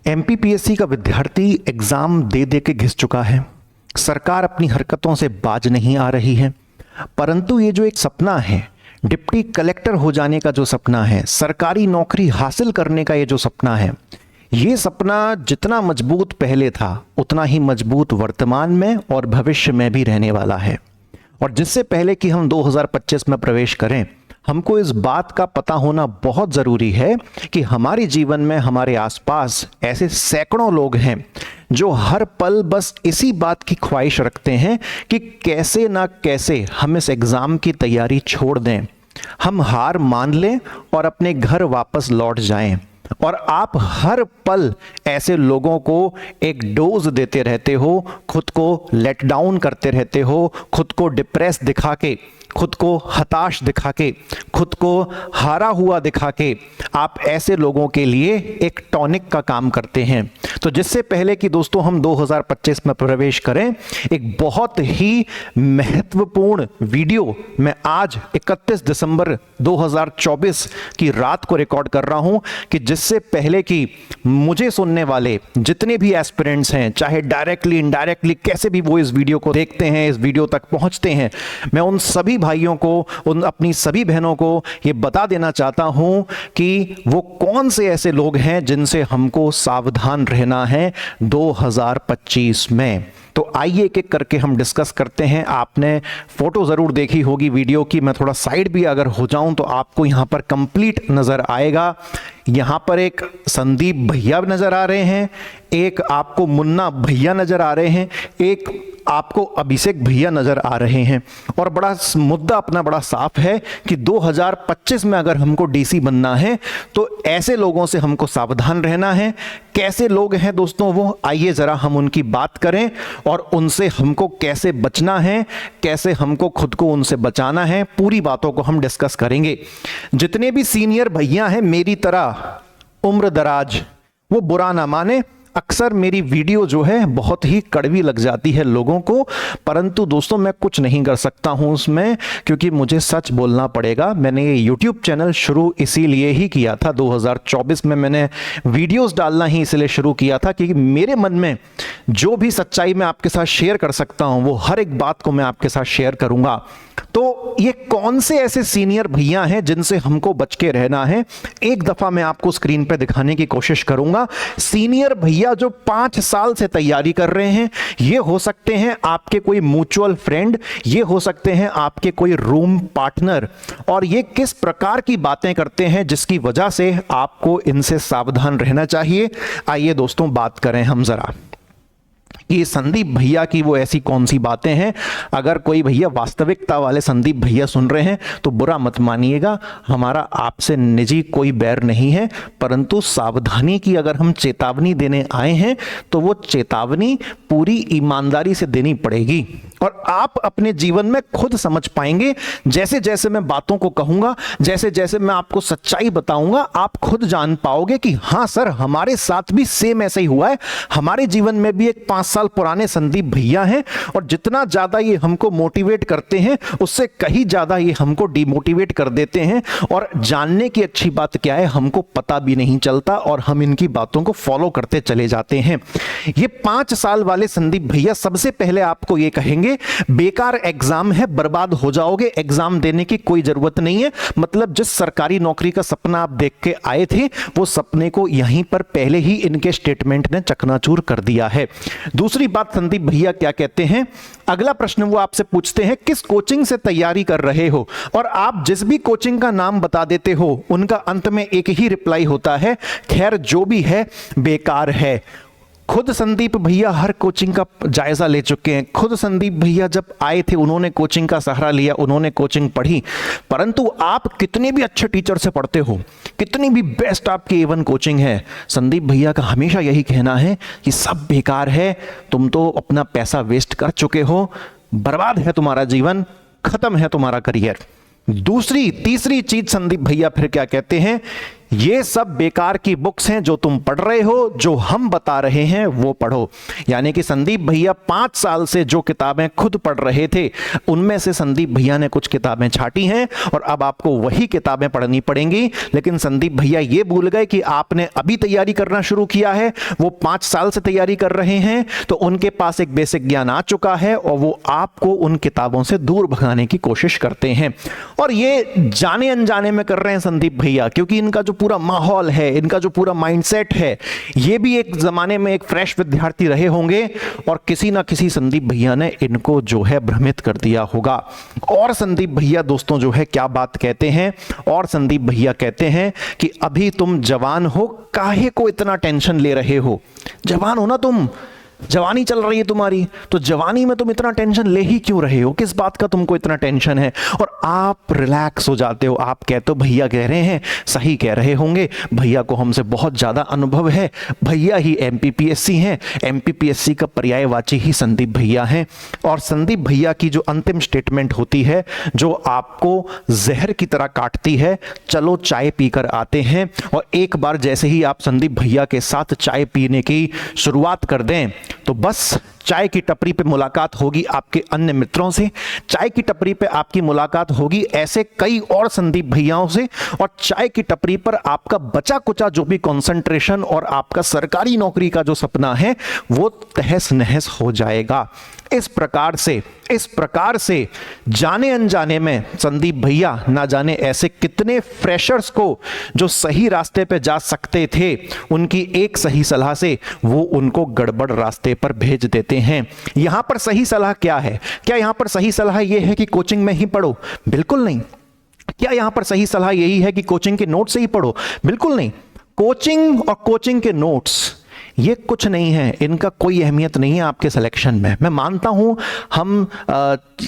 MPPSC का विद्यार्थी exam दे दे के घिस चुका है। सरकार अपनी हरकतों से बाज नहीं आ रही है, परंतु ये जो एक सपना है, डिप्टी कलेक्टर हो जाने का जो सपना है, सरकारी नौकरी हासिल करने का ये जो सपना है, ये सपना जितना मजबूत पहले था उतना ही मजबूत वर्तमान में और भविष्य में भी रहने वाला है। और जिससे पहले कि हम 2025 में प्रवेश करें, हमको इस बात का पता होना बहुत ज़रूरी है कि हमारे जीवन में हमारे आसपास ऐसे सैकड़ों लोग हैं जो हर पल बस इसी बात की ख्वाहिश रखते हैं कि कैसे ना कैसे हम इस एग्ज़ाम की तैयारी छोड़ दें, हम हार मान लें और अपने घर वापस लौट जाएं। और आप हर पल ऐसे लोगों को एक डोज देते रहते हो, खुद को लेट डाउन करते रहते हो, खुद को डिप्रेस दिखा के, खुद को हताश दिखा के, खुद को हारा हुआ दिखा के आप ऐसे लोगों के लिए एक टॉनिक का काम करते हैं। तो जिससे पहले कि दोस्तों हम 2025 में प्रवेश करें, एक बहुत ही महत्वपूर्ण वीडियो मैं आज 31 दिसंबर 2024 की रात को रिकॉर्ड कर रहा हूं कि जिससे पहले कि मुझे सुनने वाले जितने भी एस्पिरेंट्स हैं, चाहे डायरेक्टली इनडायरेक्टली कैसे भी वो इस वीडियो को देखते हैं, इस वीडियो तक पहुंचते हैं, मैं उन सभी भाइयों को, उन अपनी सभी बहनों को ये बता देना चाहता हूं कि वो कौन से ऐसे लोग हैं जिनसे हमको सावधान रहना है 2025 में। तो आइए एक एक करके हम डिस्कस करते हैं। आपने फोटो जरूर देखी होगी वीडियो की, मैं थोड़ा साइड भी अगर हो जाऊं तो आपको यहां पर कंप्लीट नजर आएगा। यहां पर एक संदीप भैया नजर आ रहे हैं, एक आपको मुन्ना भैया नजर आ रहे हैं, एक आपको अभिषेक भैया नजर आ रहे हैं। और बड़ा मुद्दा अपना बड़ा साफ है कि 2025 में अगर हमको डीसी बनना है तो ऐसे लोगों से हमको सावधान रहना है। कैसे लोग हैं दोस्तों वो, आइए जरा हम उनकी बात करें और उनसे हमको कैसे बचना है, कैसे हमको खुद को उनसे बचाना है, पूरी बातों को हम डिस्कस करेंगे। जितने भी सीनियर भैया हैं मेरी तरह उम्र दराज, वो बुरा ना माने, अक्सर मेरी वीडियो जो है बहुत ही कड़वी लग जाती है लोगों को, परंतु दोस्तों मैं कुछ नहीं कर सकता हूं उसमें, क्योंकि मुझे सच बोलना पड़ेगा। मैंने ये यूट्यूब चैनल शुरू इसीलिए ही किया था, 2024 में मैंने वीडियोस डालना ही इसलिए शुरू किया था क्योंकि मेरे मन में जो भी सच्चाई मैं आपके साथ शेयर कर सकता हूं वो हर एक बात को मैं आपके साथ शेयर करूंगा। तो ये कौन से ऐसे सीनियर भैया हैं जिनसे हमको बच के रहना है, एक दफा मैं आपको स्क्रीन पे दिखाने की कोशिश करूंगा। सीनियर भैया जो 5 साल से तैयारी कर रहे हैं, ये हो सकते हैं आपके कोई म्यूचुअल फ्रेंड, ये हो सकते हैं आपके कोई रूम पार्टनर, और ये किस प्रकार की बातें करते हैं जिसकी वजह से आपको इनसे सावधान रहना चाहिए। आइए दोस्तों बात करें हम जरा कि संदीप भैया की वो ऐसी कौन सी बातें हैं। अगर कोई भैया वास्तविकता वाले संदीप भैया सुन रहे हैं तो बुरा मत मानिएगा, हमारा आपसे निजी कोई बैर नहीं है, परंतु सावधानी की अगर हम चेतावनी देने आए हैं तो वो चेतावनी पूरी ईमानदारी से देनी पड़ेगी और आप अपने जीवन में खुद समझ पाएंगे। जैसे जैसे मैं बातों को कहूंगा, जैसे जैसे मैं आपको सच्चाई बताऊंगा, आप खुद जान पाओगे कि हाँ सर, हमारे साथ भी सेम ऐसा ही हुआ है। हमारे जीवन में भी एक 5 साल पुराने संदीप भैया हैं और जितना ज्यादा ये हमको मोटिवेट करते हैं उससे कहीं ज्यादा ये हमको डिमोटिवेट कर देते हैं। और जानने की अच्छी बात क्या है, हमको पता भी नहीं चलता और हम इनकी बातों को फॉलो करते चले जाते हैं। ये 5 साल वाले संदीप भैया सबसे पहले आपको ये कहेंगे बेकार एग्जाम है, बर्बाद हो जाओगे, एग्जाम देने की कोई जरूरत नहीं है। मतलब जिस सरकारी नौकरी का सपना आप देख के आए थे वो सपने को यहीं पर पहले ही इनके स्टेटमेंट ने चकनाचूर कर दिया है। दूसरी बात संदीप भैया क्या कहते हैं, अगला प्रश्न वो आपसे पूछते हैं किस कोचिंग से तैयारी कर रहे हो, और आप जिस भी कोचिंग का नाम बता देते हो उनका अंत में एक ही रिप्लाई होता है, खैर जो भी है बेकार है। खुद संदीप भैया हर कोचिंग का जायजा ले चुके हैं। खुद संदीप भैया जब आए थे उन्होंने कोचिंग का सहारा लिया, उन्होंने कोचिंग पढ़ी, परंतु आप कितने भी अच्छे टीचर से पढ़ते हो, कितनी भी बेस्ट आपकी A1 कोचिंग है, संदीप भैया का हमेशा यही कहना है कि सब बेकार है, तुम तो अपना पैसा वेस्ट कर चुके हो, बर्बाद है तुम्हारा जीवन, खत्म है तुम्हारा करियर। तीसरी चीज संदीप भैया फिर क्या कहते हैं, ये सब बेकार की बुक्स हैं जो तुम पढ़ रहे हो, जो हम बता रहे हैं वो पढ़ो। यानी कि संदीप भैया 5 साल से जो किताबें खुद पढ़ रहे थे उनमें से संदीप भैया ने कुछ किताबें छांटी हैं और अब आपको वही किताबें पढ़नी पड़ेंगी। लेकिन संदीप भैया ये भूल गए कि आपने अभी तैयारी करना शुरू किया है, वो 5 साल से तैयारी कर रहे हैं, तो उनके पास एक बेसिक ज्ञान आ चुका है और वो आपको उन किताबों से दूर भगाने की कोशिश करते हैं। और ये जाने अनजाने में कर रहे हैं संदीप भैया, क्योंकि इनका जो पूरा माहौल है, इनका जो पूरा माइंडसेट है, ये भी एक जमाने में एक फ्रेश विद्यार्थी रहे होंगे और किसी ना किसी संदीप भैया ने इनको जो है भ्रमित कर दिया होगा। और संदीप भैया दोस्तों जो है क्या बात कहते हैं, और संदीप भैया कहते हैं कि अभी तुम जवान हो, काहे को इतना टेंशन ले रहे हो? जवान हो ना तुम, जवानी चल रही है तुम्हारी, तो जवानी में तुम इतना टेंशन ले ही क्यों रहे हो? किस बात का तुमको इतना टेंशन है? और आप रिलैक्स हो जाते हो। आप कहते हो भैया कह रहे हैं, सही कह रहे होंगे, भैया को हमसे बहुत ज़्यादा अनुभव है, भैया ही एमपीपीएससी हैं, एमपीपीएससी का पर्यायवाची ही संदीप भैया हैं। और संदीप भैया की जो अंतिम स्टेटमेंट होती है, जो आपको जहर की तरह काटती है, चलो चाय पीकर आते हैं। और एक बार जैसे ही आप संदीप भैया के साथ चाय पीने की शुरुआत कर दें तो बस चाय की टपरी पे मुलाकात होगी आपके अन्य मित्रों से, चाय की टपरी पे आपकी मुलाकात होगी ऐसे कई और संदीप भैयाओं से, और चाय की टपरी पर आपका बचा कुचा जो भी कंसंट्रेशन और आपका सरकारी नौकरी का जो सपना है वो तहस नहस हो जाएगा। इस प्रकार से जाने अनजाने में संदीप भैया ना जाने ऐसे कितने फ्रेशर्स को जो सही रास्ते पे जा सकते थे, उनकी एक सही सलाह से वो उनको गड़बड़ रास्ते पर भेज देते हैं। यहां पर सही सलाह क्या है? क्या यहां पर सही सलाह यह है कि कोचिंग में ही पढ़ो? बिल्कुल नहीं। क्या यहां पर सही सलाह यही है कि कोचिंग के नोट्स से ही पढ़ो? बिल्कुल नहीं। कोचिंग और कोचिंग के नोट्स ये कुछ नहीं है, इनका कोई अहमियत नहीं है आपके सिलेक्शन में। मैं मानता हूं हम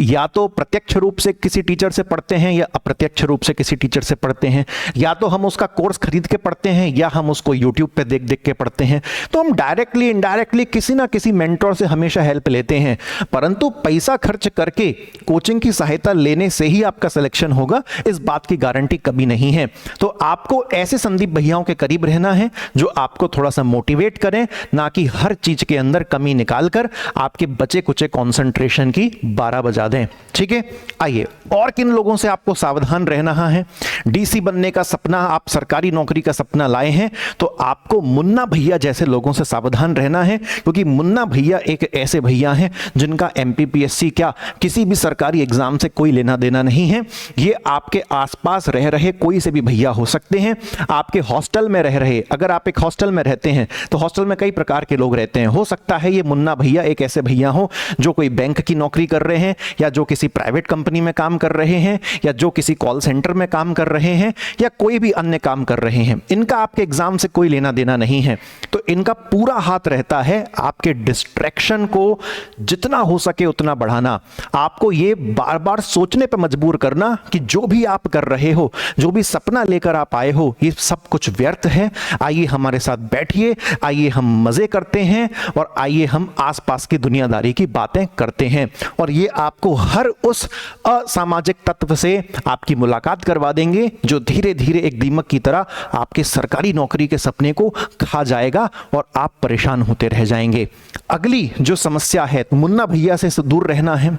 या तो प्रत्यक्ष रूप से किसी टीचर से पढ़ते हैं या अप्रत्यक्ष रूप से किसी टीचर से पढ़ते हैं, या तो हम उसका कोर्स खरीद के पढ़ते हैं या हम उसको यूट्यूब पे देख देख के पढ़ते हैं। तो हम डायरेक्टली इनडायरेक्टली किसी ना किसी मेंटोर से हमेशा हेल्प लेते हैं, परंतु पैसा खर्च करके कोचिंग की सहायता लेने से ही आपका सिलेक्शन होगा, इस बात की गारंटी कभी नहीं है। तो आपको ऐसे संदीप भैयाओं के करीब रहना है जो आपको थोड़ा सा मोटिवेट करें, ना कि हर चीज के अंदर कमी निकालकर आपके बचे कुचे कंसंट्रेशन की 12 बजा दें। ठीक है, आइए और किन लोगों से आपको सावधान रहना है। डीसी बनने का सपना, आप सरकारी नौकरी का सपना लाए हैं, तो आपको मुन्ना भैया जैसे लोगों से सावधान रहना है, क्योंकि मुन्ना भैया एक ऐसे भैया हैं जिनका एमपीपीएससी क्या किसी भी सरकारी एग्जाम से कोई लेना देना नहीं है। ये आपके आसपास रह रहे कोई से भी भैया हो सकते हैं, आपके हॉस्टल में रह रहे, अगर आप एक हॉस्टल में रहते हैं तो हॉस्टल में कई प्रकार के लोग रहते हैं। हो सकता है ये मुन्ना भैया एक ऐसे भैया हो जो कोई बैंक की नौकरी कर रहे हैं, या जो किसी प्राइवेट कंपनी में काम कर रहे हैं, या जो किसी कॉल सेंटर में काम कर रहे हैं, या कोई भी अन्य काम कर रहे हैं। इनका आपके एग्जाम से कोई लेना देना नहीं है, तो इनका पूरा हाथ रहता है आपके डिस्ट्रैक्शन को जितना हो सके उतना बढ़ाना, आपको ये बार बार सोचने पर मजबूर करना कि जो भी आप कर रहे हो, जो भी सपना लेकर आप आए हो, ये सब कुछ व्यर्थ है। आइए हमारे साथ बैठिए, आइए हम मजे करते हैं और आइए हम आसपास की दुनियादारी की बातें करते हैं। और ये आपको हर उस असामाजिक तत्व से आपकी मुलाकात करवा देंगे जो धीरे धीरे एक दीमक की तरह आपके सरकारी नौकरी के सपने को खा जाएगा और आप परेशान होते रह जाएंगे। अगली जो समस्या है, मुन्ना भैया से दूर रहना है।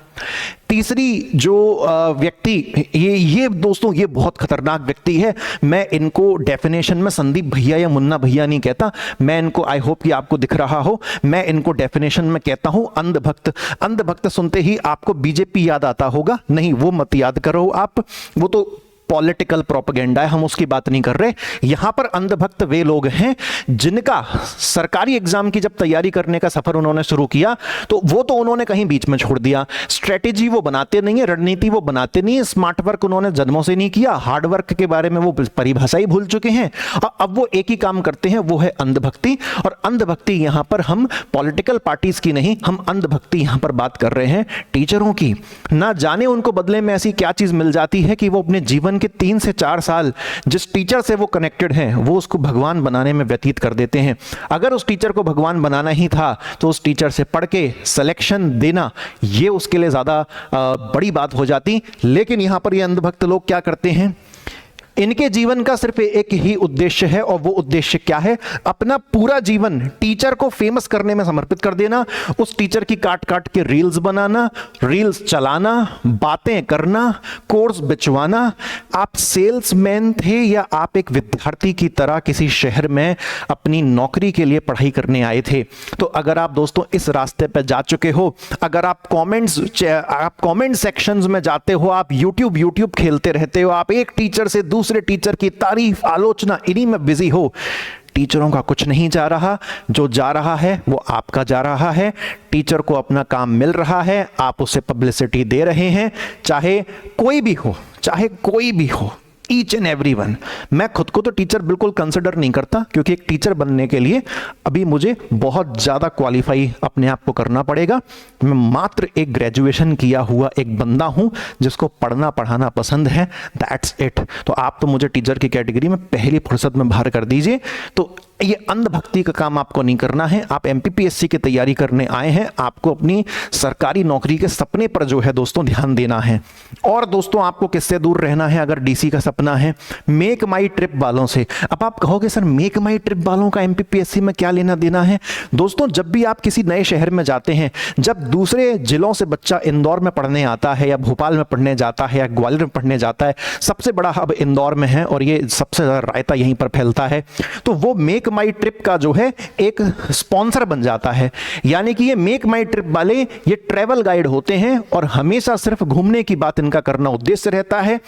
तीसरी जो व्यक्ति, ये दोस्तों ये बहुत खतरनाक व्यक्ति है। मैं इनको डेफिनेशन में संदीप भैया या मुन्ना भैया नहीं कहता, मैं इनको, आई होप कि आपको दिख रहा हो, मैं इनको डेफिनेशन में कहता हूं अंधभक्त। अंधभक्त सुनते ही आपको बीजेपी याद आता होगा, नहीं वो मत याद करो आप, वो तो पॉलिटिकल प्रोपेगेंडा है, हम उसकी बात नहीं कर रहे। यहां पर अंधभक्त वे लोग हैं जिनका सरकारी एग्जाम की जब तैयारी करने का सफर उन्होंने शुरू किया तो वो तो उन्होंने कहीं बीच में छोड़ दिया। स्ट्रेटेजी वो बनाते नहीं है, रणनीति वो बनाते नहीं है, स्मार्ट वर्क उन्होंने जन्मों से नहीं किया, हार्ड वर्क के बारे में वो परिभाषा ही भूल चुके हैं। और अब वो एक ही काम करते हैं, वो है अंधभक्ति। और अंधभक्ति यहां पर हम पॉलिटिकल पार्टीज की नहीं, हम अंधभक्ति यहां पर बात कर रहे हैं टीचरों की। ना जाने उनको बदले में ऐसी क्या चीज मिल जाती है कि वो अपने जीवन के 3 से 4 साल जिस टीचर से वो कनेक्टेड हैं वो उसको भगवान बनाने में व्यतीत कर देते हैं। अगर उस टीचर को भगवान बनाना ही था तो उस टीचर से पढ़ के सिलेक्शन देना ये उसके लिए ज्यादा बड़ी बात हो जाती। लेकिन यहां पर ये अंधभक्त लोग क्या करते हैं, इनके जीवन का सिर्फ एक ही उद्देश्य है, और वो उद्देश्य क्या है? अपना पूरा जीवन टीचर को फेमस करने में समर्पित कर देना, उस टीचर की काट काट के रील्स बनाना, रील्स चलाना, बातें करना, कोर्स बिचवाना। आप सेल्समैन थे या आप एक विद्यार्थी की तरह किसी शहर में अपनी नौकरी के लिए पढ़ाई करने आए थे? तो अगर आप दोस्तों इस रास्ते पर जा चुके हो, अगर आप कमेंट सेक्शंस में जाते हो, आप यूट्यूब खेलते रहते हो, आप एक टीचर से दूसरे टीचर की तारीफ, आलोचना, इन्हीं में बिजी हो, टीचरों का कुछ नहीं जा रहा। जो जा रहा है वो आपका जा रहा है। टीचर को अपना काम मिल रहा है, आप उसे पब्लिसिटी दे रहे हैं, चाहे कोई भी हो, ईच एंड एवरी वन। मैं खुद को तो टीचर बिल्कुल कंसिडर नहीं करता, क्योंकि एक टीचर बनने के लिए अभी मुझे बहुत ज़्यादा क्वालिफाई अपने आप को करना पड़ेगा। मैं मात्र एक ग्रेजुएशन किया हुआ एक बंदा हूं जिसको पढ़ना पढ़ाना पसंद है, दैट्स इट। तो आप तो मुझे टीचर की कैटेगरी में पहली फुर्सत में बाहर कर दीजिए। तो ये अंधभक्ति का काम आपको नहीं करना है। आप एमपीपीएससी की तैयारी करने आए हैं, आपको अपनी सरकारी नौकरी के सपने पर जो है दोस्तों ध्यान देना है। और दोस्तों आपको किससे दूर रहना है? अगर डीसी का सपना है, मेक माई ट्रिप वालों से। अब आप कहोगे सर मेक माई ट्रिप वालों का एमपीपीएससी में क्या लेना देना है? दोस्तों जब भी आप किसी नए शहर में जाते हैं, जब दूसरे जिलों से बच्चा इंदौर में पढ़ने आता है या भोपाल में पढ़ने जाता है या ग्वालियर में पढ़ने जाता है, सबसे बड़ा हब इंदौर में है और ये सबसे ज़्यादा रायता यहीं पर फैलता है। तो वो मेक माई ट्रिप का जो है एक स्पॉन्सर बन जाता है। यानी कि ये मेक माई ट्रिप वाले ये ट्रैवल गाइड होते हैं और हमेशा सिर्फ घूमने की बात इनका करना उद्देश्य रहता है।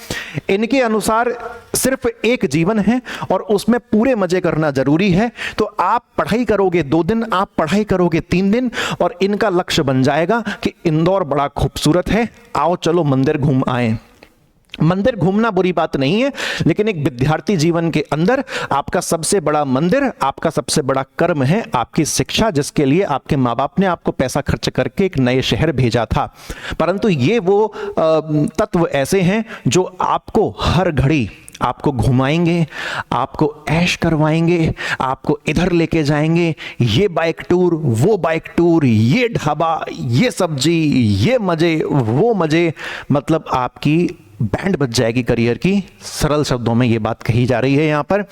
इनके अनुसार सिर्फ एक जीवन है और उसमें पूरे मजे करना जरूरी है। तो आप पढ़ाई करोगे 2 दिन, आप पढ़ाई करोगे 3 दिन, और इनका लक्ष्य बन जाएगा कि इंदौर बड़ा खूबसूरत है, आओ चलो मंदिर घूम आए। मंदिर घूमना बुरी बात नहीं है, लेकिन एक विद्यार्थी जीवन के अंदर आपका सबसे बड़ा मंदिर, आपका सबसे बड़ा कर्म है आपकी शिक्षा, जिसके लिए आपके माँ बाप ने आपको पैसा खर्च करके एक नए शहर भेजा था। परंतु ये वो तत्व ऐसे हैं जो आपको हर घड़ी आपको घुमाएंगे, आपको ऐश करवाएंगे, आपको इधर लेके जाएंगे, ये बाइक टूर, वो बाइक टूर, ये ढाबा, ये सब्जी, ये मजे, वो मजे, मतलब आपकी बैंड बज जाएगी करियर की। सरल शब्दों में ये बात कही जा रही है यहाँ पर।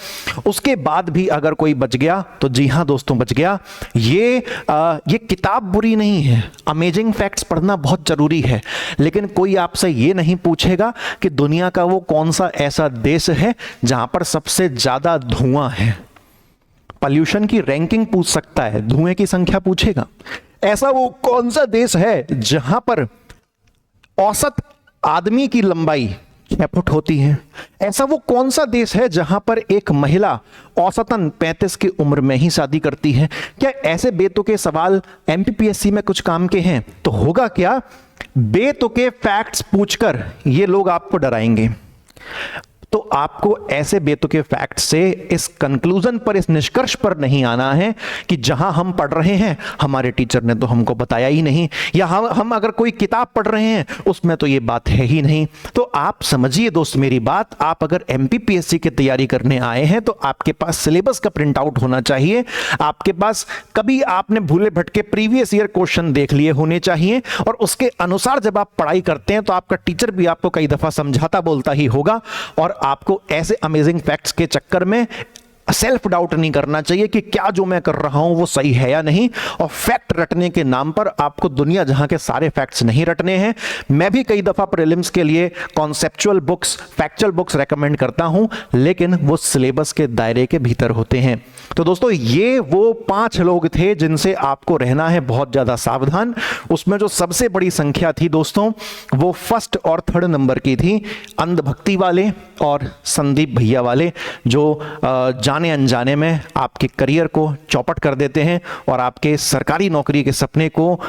उसके बाद भी अगर कोई बच गया तो जी हाँ दोस्तों बच गया। ये किताब बुरी नहीं है, अमेजिंग फैक्ट्स पढ़ना बहुत जरूरी है, लेकिन कोई आपसे ये नहीं पूछेगा कि दुनिया का वो कौन सा ऐसा देश है जहां पर सबसे ज्यादा धुआं है। पॉल्यूशन की रैंकिंग पूछ सकता है, धुएं की संख्या पूछेगा। ऐसा वो कौन सा देश है जहां पर औसत आदमी की लंबाई 6 फुट होती है? ऐसा वो कौन सा देश है जहां पर एक महिला औसतन 35 की उम्र में ही शादी करती है? क्या ऐसे बेतुके सवाल एमपीपीएससी में कुछ काम के हैं? तो होगा क्या, बेतुके फैक्ट्स पूछकर ये लोग आपको डराएंगे। तो आपको ऐसे बेतुके फैक्ट से इस कंक्लूजन पर, इस निष्कर्ष पर नहीं आना है कि जहां हम पढ़ रहे हैं हमारे टीचर ने तो हमको बताया ही नहीं, या हम अगर कोई किताब पढ़ रहे हैं उसमें तो ये बात है ही नहीं। तो आप समझिए दोस्त मेरी बात, आप अगर एमपीपीएससी की तैयारी करने आए हैं तो आपके पास सिलेबस का प्रिंट आउट होना चाहिए, आपके पास कभी आपने भूले भटके प्रीवियस ईयर क्वेश्चन देख लिए होने चाहिए, और उसके अनुसार जब आप पढ़ाई करते हैं तो आपका टीचर भी आपको कई दफा समझाता बोलता ही होगा। और आपको ऐसे अमेजिंग फैक्ट्स के चक्कर में सेल्फ डाउट नहीं करना चाहिए कि क्या जो मैं कर रहा हूं वो सही है या नहीं। और फैक्ट रटने के नाम पर आपको दुनिया जहां के सारे फैक्ट्स नहीं रटने हैं। मैं भी कई दफा प्रीलिम्स के लिए conceptual books, factual books recommend करता हूं, लेकिन वो सिलेबस के दायरे के भीतर होते हैं। तो दोस्तों ये वो 5 लोग थे जिनसे आपको रहना है बहुत ज्यादा सावधान। उसमें जो सबसे बड़ी संख्या थी दोस्तों वो 1st और 3rd नंबर की थी, अंधभक्ति वाले और संदीप भैया वाले, जो जाने अनजाने में आपके करियर को चौपट कर देते हैं और आपके सरकारी नौकरी के सपने को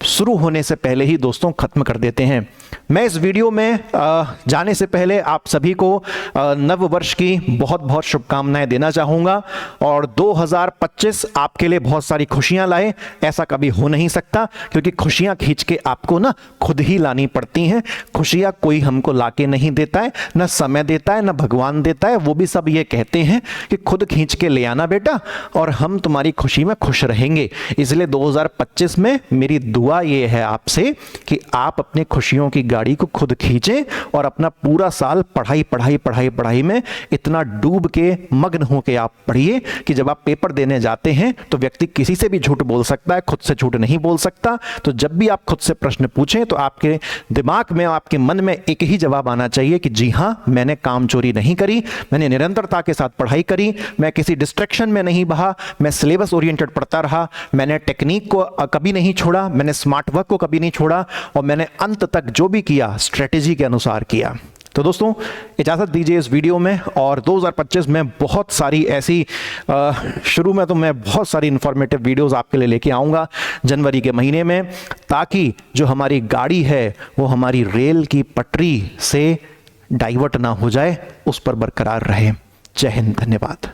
शुरू होने से पहले ही दोस्तों खत्म कर देते हैं। मैं इस वीडियो में जाने से पहले आप सभी को नव वर्ष की बहुत बहुत शुभकामनाएं देना चाहूँगा, और 2025 आपके लिए बहुत सारी खुशियां लाए। ऐसा कभी हो नहीं सकता, क्योंकि खुशियां खींच के आपको ना खुद ही लानी पड़ती हैं। खुशियां कोई हमको लाके नहीं देता है, ना समय देता है, ना भगवान देता है। वो भी सब ये कहते हैं कि खुद खींच के ले आना बेटा, और हम तुम्हारी खुशी में खुश रहेंगे। इसलिए 2025 में मेरी दुआ ये है आपसे कि आप अपनी खुशियों की गाड़ी को खुद खींचें और अपना पूरा साल पढ़ाई में इतना डूब के मग्न होकर आप पढ़िए कि जब आप पेपर देने जाते हैं तो व्यक्ति किसी से भी झूठ बोल सकता है, खुद से झूठ नहीं बोल सकता। तो जब भी आप खुद से प्रश्न पूछें तो आपके दिमाग में, आपके मन में एक ही जवाब आना चाहिए कि जी हां, मैंने काम चोरी नहीं करी, मैंने निरंतरता के साथ पढ़ाई करी, मैं किसी डिस्ट्रैक्शन में नहीं बहा, मैं सिलेबस ओरिएंटेड पढ़ता रहा, मैंने टेक्निक को कभी नहीं छोड़ा, मैंने स्मार्ट वर्क को कभी नहीं छोड़ा और मैंने अंत तक जो भी किया स्ट्रेटेजी के अनुसार किया। तो दोस्तों इजाज़त दीजिए इस वीडियो में, और 2025 में बहुत सारी ऐसी शुरू में तो मैं बहुत सारी इंफॉर्मेटिव वीडियोस आपके लिए लेके आऊँगा जनवरी के महीने में, ताकि जो हमारी गाड़ी है वो हमारी रेल की पटरी से डाइवर्ट ना हो जाए, उस पर बरकरार रहे। जय हिंद, धन्यवाद।